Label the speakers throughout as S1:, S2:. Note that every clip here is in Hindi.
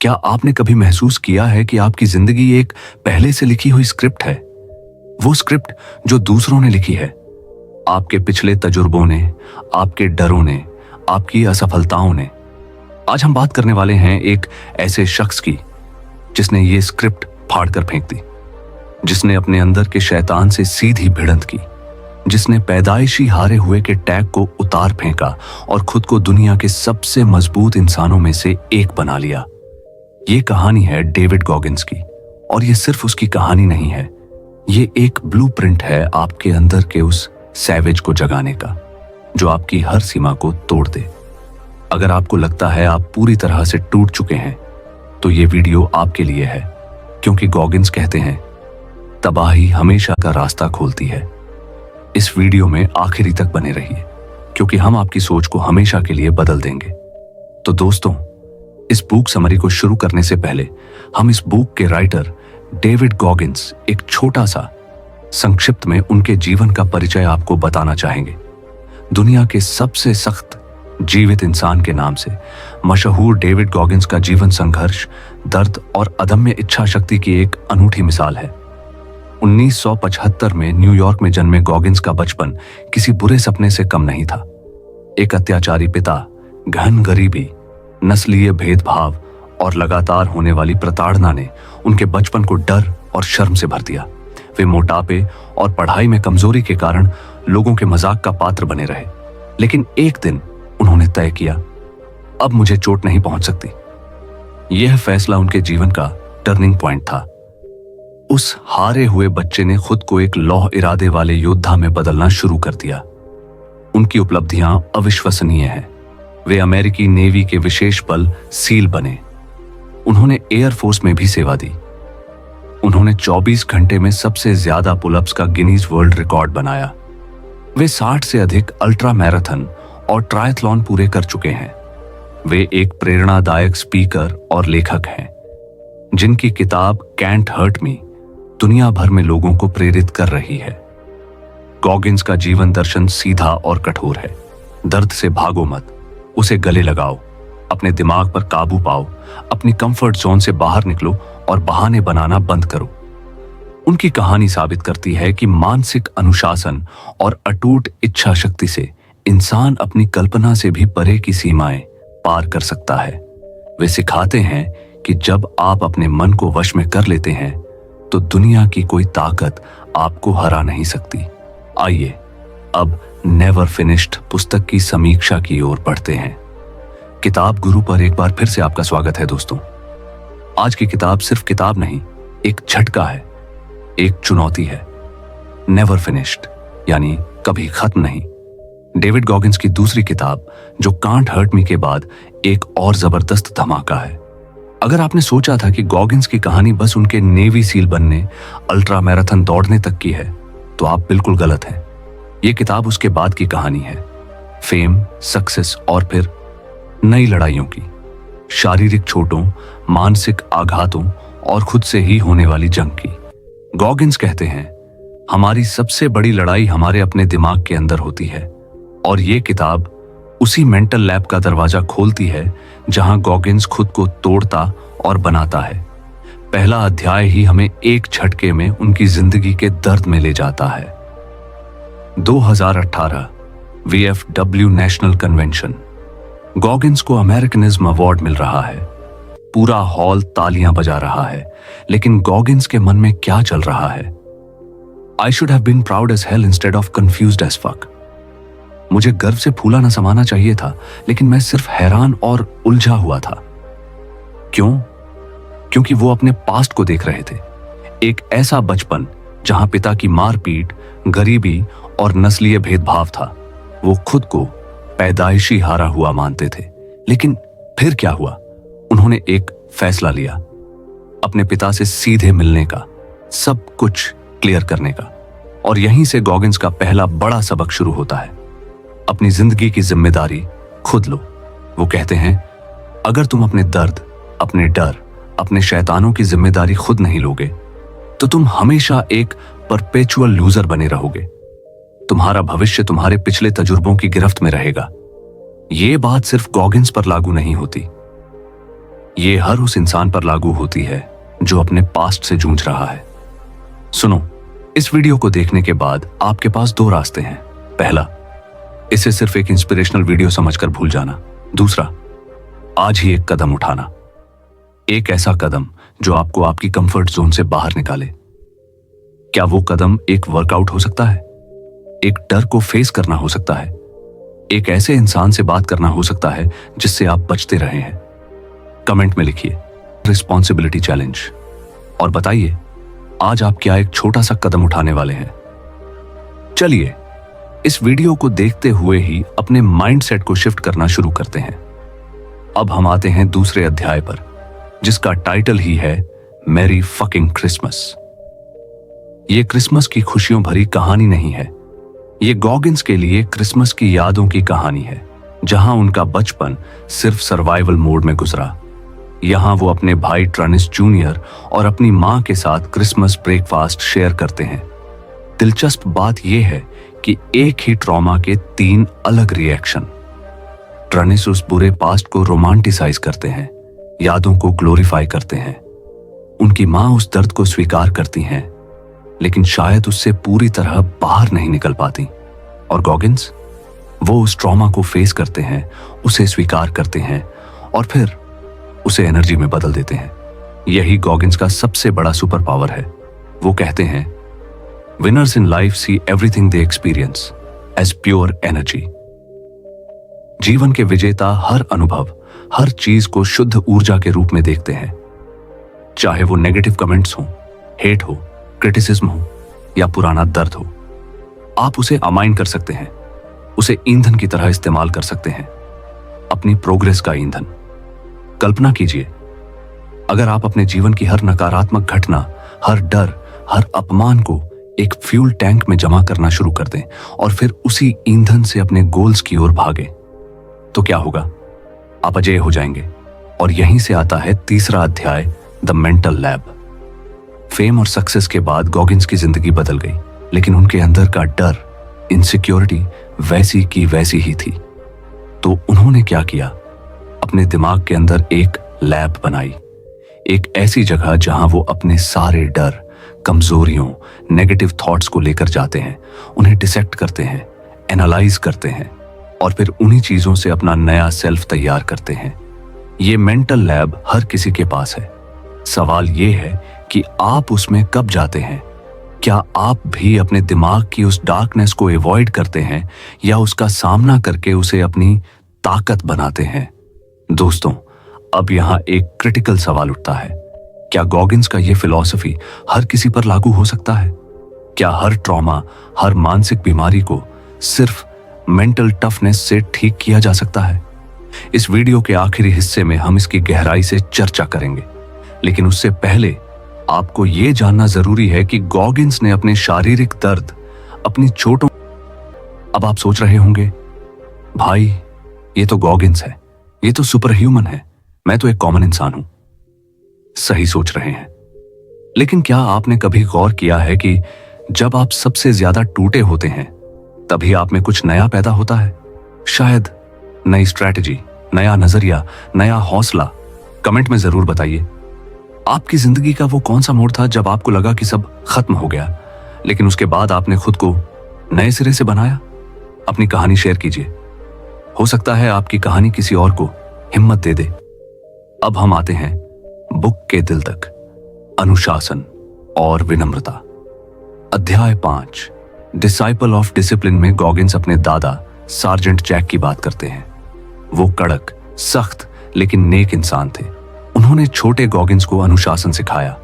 S1: क्या आपने कभी महसूस किया है कि आपकी जिंदगी एक पहले से लिखी हुई स्क्रिप्ट है? वो स्क्रिप्ट जो दूसरों ने लिखी है, आपके पिछले तजुर्बों ने, आपके डरों ने, आपकी असफलताओं ने। आज हम बात करने वाले हैं एक ऐसे शख्स की जिसने ये स्क्रिप्ट फाड़ कर फेंक दी, जिसने अपने अंदर के शैतान से सीधी भिड़ंत की, जिसने पैदाइशी हारे हुए के टैग को उतार फेंका और खुद को दुनिया के सबसे मजबूत इंसानों में से एक बना लिया। ये कहानी है डेविड गॉगिन्स की, और ये सिर्फ उसकी कहानी नहीं है, ये एक ब्लूप्रिंट है आपके अंदर के उस सैवेज को जगाने का, जो आपकी हर सीमा को तोड़ दे। अगर आपको लगता है आप पूरी तरह से टूट चुके हैं, तो ये वीडियो आपके लिए है, क्योंकि गॉगिन्स कहते हैं, तबाही हमेशा का रास्ता खोलती है। इस वीडियो में आखिरी तक बने रहिए, क्योंकि हम आपकी सोच को हमेशा के लिए बदल देंगे। तो दोस्तों, इस बुक समरी को शुरू करने से पहले हम इस बुक के राइटर डेविड गॉगिन्स एक छोटा सा संक्षिप्त में उनके जीवन का परिचय आपको बताना चाहेंगे। दुनिया के सबसे सख्त जीवित इंसान के नाम से मशहूर डेविड गॉगिन्स का जीवन संघर्ष, दर्द और अदम्य इच्छा शक्ति की एक अनूठी मिसाल है। 1975 में न्यूयॉर्क में जन्मे गॉगिन्स का बचपन किसी बुरे सपने से कम नहीं था। एक अत्याचारी पिता, घन गरीबी, नस्लीय भेदभाव और लगातार होने वाली प्रताड़ना ने उनके बचपन को डर और शर्म से भर दिया। वे मोटापे और पढ़ाई में कमजोरी के कारण लोगों के मजाक का पात्र बने रहे। लेकिन एक दिन उन्होंने तय किया, अब मुझे चोट नहीं पहुंच सकती। यह फैसला उनके जीवन का टर्निंग पॉइंट था। उस हारे हुए बच्चे ने खुद को एक लौह इरादे वाले योद्धा में बदलना शुरू कर दिया। उनकी उपलब्धियां अविश्वसनीय हैं। वे अमेरिकी नेवी के विशेष बल सील बने। उन्होंने एयरफोर्स में भी सेवा दी। उन्होंने 24 घंटे में सबसे ज्यादा पुलअप्स का गिनीज वर्ल्ड रिकॉर्ड बनाया। वे 60 से अधिक अल्ट्रा मैराथन और ट्रायथलॉन पूरे कर चुके हैं। वे एक प्रेरणादायक स्पीकर और लेखक हैं, जिनकी किताब कैंट हर्ट मी दुनिया भर में लोगों को प्रेरित कर रही है। गॉगिन्स का जीवन दर्शन सीधा और कठोर है। दर्द से भागो मत, उसे गले लगाओ, अपने दिमाग पर काबू पाओ, अपनी कंफर्ट जोन से बाहर निकलो और बहाने बनाना बंद करो। उनकी कहानी साबित करती है कि मानसिक अनुशासन और अटूट इच्छा शक्ति से इंसान अपनी कल्पना से भी परे की सीमाएं पार कर सकता है। वे सिखाते हैं कि जब आप अपने मन को वश में कर लेते हैं, तो दुनिया की कोई ताकत आपको हरा नहीं सकती। आइए अब नेवर फिनिश्ड पुस्तक की समीक्षा की ओर बढ़ते हैं। किताब गुरु पर एक बार फिर से आपका स्वागत है दोस्तों। आज की किताब सिर्फ किताब नहीं, एक झटका है, एक चुनौती है। नेवर फिनिश्ड यानी कभी खत्म नहीं। डेविड गॉगिन्स की दूसरी किताब, जो कांट हर्ट मी के बाद एक और जबरदस्त धमाका है। अगर आपने सोचा था कि गॉगिन्स की कहानी बस उनके नेवी सील बनने, अल्ट्रा मैराथन दौड़ने तक की है, तो आप बिल्कुल गलत हैं। यह किताब उसके बाद की कहानी है। फेम, सक्सेस और फिर नई लड़ाइयों की, शारीरिक चोटों, मानसिक आघातों और खुद से ही होने वाली जंग की। गॉगिन्स कहते हैं, हमारी सबसे बड़ी लड़ाई हमारे अपने दिमाग के अंदर होती है, और ये किताब उसी मेंटल लैब का दरवाजा खोलती है जहां गॉगिन्स खुद को तोड़ता और बनाता है। पहला अध्याय ही हमें एक झटके में उनकी जिंदगी के दर्द में ले जाता है। 2018 VFW नेशनल कन्वेंशन। गॉगिन्स को अमेरिकनिज्म अवार्ड मिल रहा है। पूरा हॉल तालियां बजा रहा है, लेकिन गॉगिन्स के मन में क्या चल रहा है? I should have been proud as hell instead of confused as fuck. मुझे गर्व से फूला न समाना चाहिए था, लेकिन मैं सिर्फ हैरान और उलझा हुआ था। क्यों? क्योंकि वो अपने पास्ट को देख रहे थे। एक ऐसा बचपन जहां पिता की मारपीट, गरीबी और नस्लीय भेदभाव था। वो खुद को पैदाइशी हारा हुआ मानते थे। लेकिन फिर क्या हुआ? उन्होंने एक फैसला लिया, अपने पिता से सीधे मिलने का, सब कुछ क्लियर करने का। और यहीं से गॉगिन्स का पहला बड़ा सबक शुरू होता है। अपनी जिंदगी की जिम्मेदारी खुद लो। वो कहते हैं, अगर तुम अपने दर्द, अपने डर, अपने शैतानों की जिम्मेदारी खुद नहीं लोगे, तो तुम हमेशा एक परपेचुअल लूजर बने रहोगे। तुम्हारा भविष्य तुम्हारे पिछले तजुर्बों की गिरफ्त में रहेगा। ये बात सिर्फ गॉगिन्स पर लागू नहीं होती, ये हर उस इंसान पर लागू होती है जो अपने पास्ट से जूझ रहा है। सुनो, इस वीडियो को देखने के बाद आपके पास दो रास्ते हैं। पहला, इसे सिर्फ एक इंस्पिरेशनल वीडियो समझकर भूल जाना। दूसरा, आज ही एक कदम उठाना, एक ऐसा कदम जो आपको आपकी कंफर्ट जोन से बाहर निकाले। क्या वो कदम एक वर्कआउट हो सकता है, एक डर को फेस करना हो सकता है, एक ऐसे इंसान से बात करना हो सकता है जिससे आप बचते रहे हैं? कमेंट में लिखिए रिस्पॉन्सिबिलिटी चैलेंज और बताइए आज आप क्या एक छोटा सा कदम उठाने वाले हैं। चलिए इस वीडियो को देखते हुए ही अपने माइंडसेट को शिफ्ट करना शुरू करते हैं। अब हम आते हैं दूसरे अध्याय पर, जिसका टाइटल ही है मैरी फकिंग क्रिसमस। ये क्रिसमस की खुशियों भरी कहानी नहीं है, ये गॉगिन्स के लिए क्रिसमस की यादों की कहानी है, जहां उनका बचपन सिर्फ सर्वाइवल मोड में गुजरा। यहां वो अपने भाई ट्रानिस जूनियर और अपनी मां के साथ क्रिसमस ब्रेकफास्ट शेयर करते हैं। दिलचस्प बात यह है कि एक ही ट्रॉमा के 3 अलग रिएक्शन। ट्रानिस उस बुरे पास्ट को रोमांटिसाइज करते हैं, यादों को ग्लोरीफाई करते हैं। उनकी मां उस दर्द को स्वीकार करती हैं, लेकिन शायद उससे पूरी तरह बाहर नहीं निकल पाती। और गॉगिन्स, वो उस ट्रॉमा को फेस करते हैं, उसे स्वीकार करते हैं और फिर उसे एनर्जी में बदल देते हैं। यही गॉगिन्स का सबसे बड़ा सुपर पावर है। वो कहते हैं, winners in life see everything they experience as pure energy. जीवन के विजेता हर अनुभव, हर चीज को शुद्ध ऊर्जा के रूप में देखते हैं। चाहे वो नेगेटिव कमेंट्स हो, हेट हो, क्रिटिसिज्म हो या पुराना दर्द हो, आप उसे अमाइन कर सकते हैं, उसे ईंधन की तरह इस्तेमाल कर सकते हैं, अपनी प्रोग्रेस का ईंधन। कल्पना कीजिए, अगर आप अपने जीवन की हर नकारात्मक घटना, हर डर, हर अपमान को एक फ्यूल टैंक में जमा करना शुरू कर दें और फिर उसी ईंधन से अपने गोल्स की ओर भागें, तो क्या होगा? आप अजेय हो जाएंगे। और यहीं से आता है तीसरा अध्याय, द मेंटल लैब। फेम और सक्सेस के बाद गॉगिन्स की जिंदगी बदल गई, लेकिन उनके अंदर का डर, इनसिक्योरिटी वैसी की वैसी ही थी। तो उन्होंने क्या किया? अपने दिमाग के अंदर एक लैब बनाई, एक ऐसी जगह जहां वो अपने सारे डर, कमजोरियों, नेगेटिव थॉट्स को लेकर जाते हैं, उन्हें डिसेक्ट करते हैं, एनालाइज करते हैं और फिर उन्हीं चीजों से अपना नया सेल्फ तैयार करते हैं। ये मेंटल लैब हर किसी के पास है। सवाल ये है कि आप उसमें कब जाते हैं? क्या आप भी अपने दिमाग की उस डार्कनेस को अवॉइड करते हैं या उसका सामना करके उसे अपनी ताकत बनाते हैं? दोस्तों, अब यहां एक क्रिटिकल सवाल उठता है। क्या गॉगिन्स का यह फिलॉसफी हर किसी पर लागू हो सकता है? क्या हर ट्रॉमा, हर मानसिक बीमारी को सिर्फ मेंटल टफनेस से ठीक किया जा सकता है? इस वीडियो के आखिरी हिस्से में हम इसकी गहराई से चर्चा करेंगे, लेकिन उससे पहले आपको यह जानना जरूरी है कि गॉगिन्स ने अपने शारीरिक दर्द, अपनी चोटों। अब आप सोच रहे होंगे, भाई ये तो गॉगिन्स है, ये तो सुपर ह्यूमन है, मैं तो एक कॉमन इंसान हूं। सही सोच रहे हैं, लेकिन क्या आपने कभी गौर किया है कि जब आप सबसे ज्यादा टूटे होते हैं तभी आप में कुछ नया पैदा होता है? शायद नई स्ट्रैटेजी, नया नजरिया, नया हौसला। कमेंट में जरूर बताइए, आपकी जिंदगी का वो कौन सा मोड़ था जब आपको लगा कि सब खत्म हो गया, लेकिन उसके बाद आपने खुद को नए सिरे से बनाया? अपनी कहानी शेयर कीजिए, हो सकता है आपकी कहानी किसी और को हिम्मत दे दे। अब हम आते हैं बुक के दिल तक, अनुशासन और विनम्रता। अध्याय 5, डिसाइपल ऑफ डिसिप्लिन में गॉगिन्स अपने दादा सार्जेंट जैक की बात करते हैं। वो कड़क, सख्त लेकिन नेक इंसान थे। उन्होंने छोटे गॉगिन्स को अनुशासन सिखाया,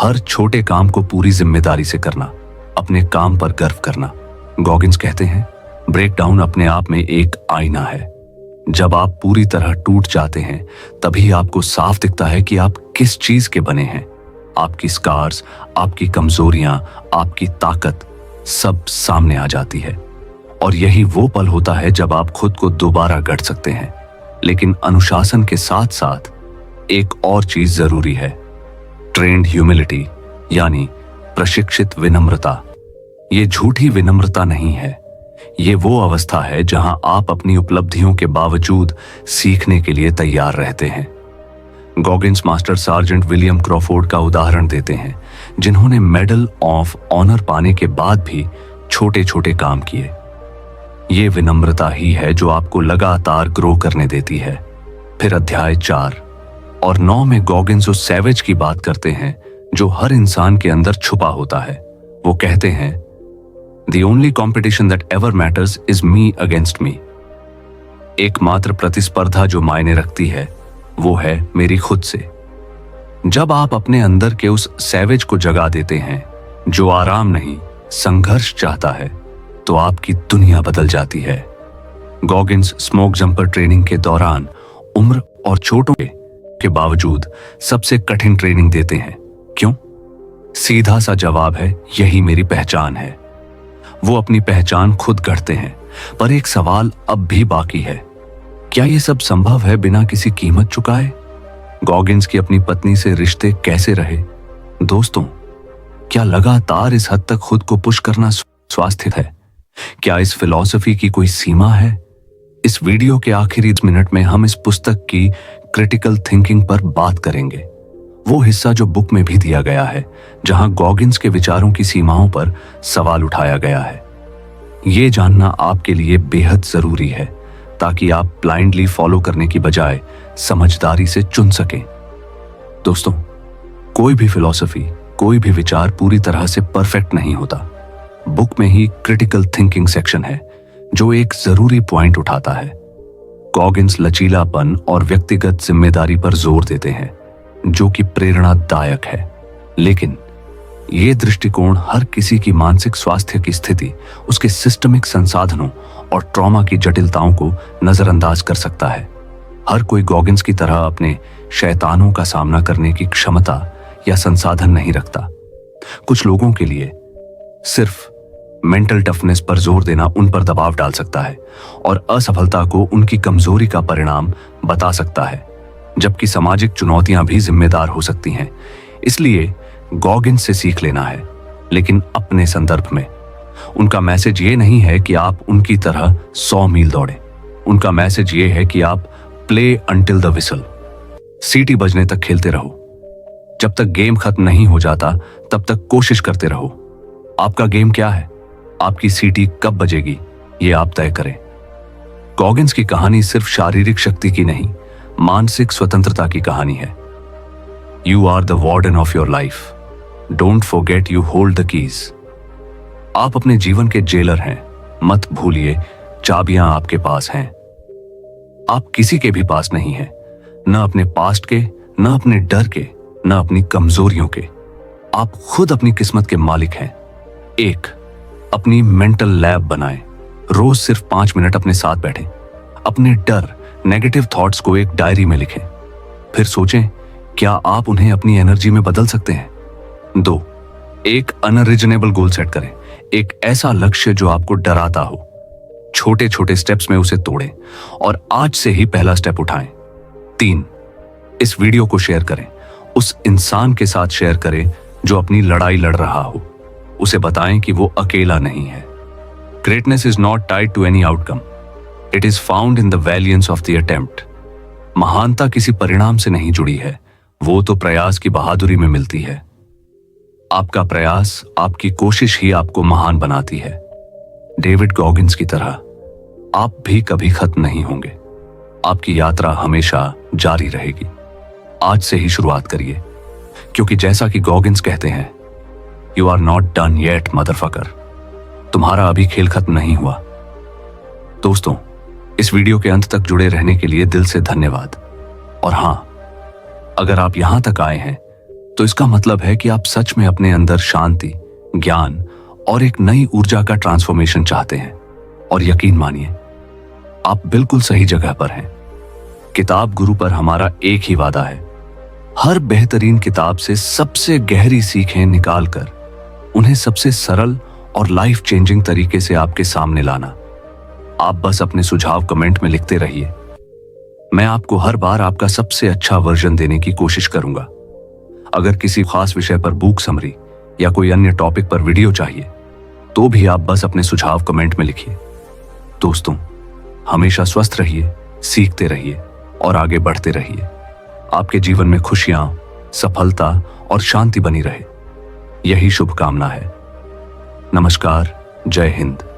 S1: हर छोटे काम को पूरी जिम्मेदारी से करना, अपने काम पर गर्व करना। गॉगिन्स कहते हैं, ब्रेकडाउन अपने आप में एक आईना है। जब आप पूरी तरह टूट जाते हैं तभी आपको साफ दिखता है कि आप किस चीज के बने हैं। आपकी स्कार्स, आपकी कमजोरियां, आपकी ताकत सब सामने आ जाती है। और यही वो पल होता है जब आप खुद को दोबारा गढ़ सकते हैं। लेकिन अनुशासन के साथ साथ एक और चीज जरूरी है, ट्रेन्ड ह्यूमिलिटी, यानी प्रशिक्षित विनम्रता। ये झूठी विनम्रता नहीं है, ये वो अवस्था है जहां आप अपनी उपलब्धियों के बावजूद सीखने के लिए तैयार रहते हैं। Goggins master sergeant William Crawford का उदाहरण देते हैं, जिन्होंने मेडल ऑफ ऑनर पाने के बाद भी छोटे छोटे काम किए। ये विनम्रता ही है जो आपको लगातार ग्रो करने देती है। फिर अध्याय 4 और 9 में गॉगिन्स उस सैवेज की बात करते हैं जो हर इंसान के अंदर छुपा होता है। वो कहते हैं, The only competition that ever matters is me against me. एकमात्र प्रतिस्पर्धा जो मायने रखती है वो है मेरी खुद से। जब आप अपने अंदर के उस सैवेज को जगा देते हैं जो आराम नहीं संघर्ष चाहता है, तो आपकी दुनिया बदल जाती है। गॉगिन्स स्मोक जंपर ट्रेनिंग के दौरान उम्र और चोटों के बावजूद सबसे कठिन ट्रेनिंग देते हैं। क्यों? सीधा सा जवाब है, यही मेरी पहचान है। वो अपनी पहचान खुद गढ़ते हैं, पर एक सवाल अब भी बाकी है, क्या ये सब संभव है बिना किसी कीमत चुकाए? गॉगिन्स की अपनी पत्नी से रिश्ते कैसे रहे? दोस्तों, क्या लगातार इस हद तक खुद को पुश करना स्वास्थ्य है? क्या इस फिलॉसफी की कोई सीमा है? इस वीडियो के आखिरी मिनट में हम इस पुस्तक की क्रिटिकल थिंकिंग पर बात करेंगे, वो हिस्सा जो बुक में भी दिया गया है, जहां गॉगिन्स के विचारों की सीमाओं पर सवाल उठाया गया है। ये जानना आपके लिए बेहद जरूरी है ताकि आप ब्लाइंडली फॉलो करने की बजाय समझदारी से चुन सकें। दोस्तों, कोई भी फिलॉसफी, कोई भी विचार पूरी तरह से परफेक्ट नहीं होता। बुक में ही क्रिटिकल थिंकिंग सेक्शन है जो एक जरूरी पॉइंट उठाता है। गॉगिन्स लचीलापन और व्यक्तिगत जिम्मेदारी पर जोर देते हैं, जो कि प्रेरणादायक है। लेकिन यह दृष्टिकोण हर किसी की मानसिक स्वास्थ्य की स्थिति, उसके सिस्टमिक संसाधनों और ट्रॉमा की जटिलताओं को नजरअंदाज कर सकता है। हर कोई गॉगिन्स की तरह अपने शैतानों का सामना करने की क्षमता या संसाधन नहीं रखता। कुछ लोगों के लिए सिर्फ मेंटल टफनेस पर जोर देना उन पर दबाव डाल सकता है और असफलता को उनकी कमजोरी का परिणाम बता सकता है, जबकि सामाजिक चुनौतियां भी जिम्मेदार हो सकती हैं। इसलिए गॉगिन्स से सीख लेना है, लेकिन अपने संदर्भ में। उनका मैसेज ये नहीं है कि आप उनकी तरह 100 मील दौड़ें। उनका मैसेज ये है कि आप प्ले अंटिल द विसल, सीटी बजने तक खेलते रहो। जब तक गेम खत्म नहीं हो जाता तब तक कोशिश करते रहो। आपका गेम क्या है? आपकी सीटी कब बजेगी, ये आप तय करें। गॉगिन्स की कहानी सिर्फ शारीरिक शक्ति की नहीं, मानसिक स्वतंत्रता की कहानी है। You are the warden of your life, don't forget you hold the keys. आप अपने जीवन के जेलर हैं, मत भूलिए चाबियां आपके पास हैं। आप किसी के भी पास नहीं हैं, न अपने पास्ट के, न अपने डर के, न अपनी कमजोरियों के। आप खुद अपनी किस्मत के मालिक हैं। एक, अपनी मेंटल लैब बनाएं। रोज सिर्फ 5 मिनट अपने साथ बैठें। अपने डर, नेगेटिव थॉट्स को एक डायरी में लिखें। फिर सोचें, क्या आप उन्हें अपनी एनर्जी में बदल सकते हैं? 2, एक अनरिजनेबल गोल सेट करें। एक ऐसा लक्ष्य जो आपको डराता हो। छोटे छोटे स्टेप्स में उसे तोड़ें और आज से ही पहला स्टेप उठाएं। 3, इस वीडियो को शेयर करें। उस इंसान के साथ शेयर करें जो अपनी लड़ाई लड़ रहा हो। उसे बताएं कि वो अकेला नहीं है। Greatness is not tied to any outcome, it is found in the valiance of the attempt. महानता किसी परिणाम से नहीं जुड़ी है, वो तो प्रयास की बहादुरी में मिलती है। आपका प्रयास, आपकी कोशिश ही आपको महान बनाती है। डेविड गॉगिन्स की तरह आप भी कभी खत्म नहीं होंगे। आपकी यात्रा हमेशा जारी रहेगी। आज से ही शुरुआत करिए, क्योंकि जैसा कि गॉगिन्स कहते हैं, you are not done yet motherfucker. तुम्हारा अभी खेल खत्म नहीं हुआ। दोस्तों, इस वीडियो के अंत तक जुड़े रहने के लिए दिल से धन्यवाद। और हां, अगर आप यहां तक आए हैं तो इसका मतलब है कि आप सच में अपने अंदर शांति, ज्ञान और एक नई ऊर्जा का ट्रांसफॉर्मेशन चाहते हैं। और यकीन मानिए, आप बिल्कुल सही जगह पर हैं। किताब गुरु पर हमारा एक ही वादा है, हर बेहतरीन किताब से सबसे गहरी सीखें निकालकर उन्हें सबसे सरल और लाइफ चेंजिंग तरीके से आपके सामने लाना। आप बस अपने सुझाव कमेंट में लिखते रहिए। मैं आपको हर बार आपका सबसे अच्छा वर्जन देने की कोशिश करूंगा। अगर किसी खास विषय पर बुक समरी या कोई अन्य टॉपिक पर वीडियो चाहिए तो भी आप बस अपने सुझाव कमेंट में लिखिए। दोस्तों, हमेशा स्वस्थ रहिए, सीखते रहिए और आगे बढ़ते रहिए। आपके जीवन में खुशियां, सफलता और शांति बनी रहे, यही शुभकामना है। नमस्कार, जय हिंद।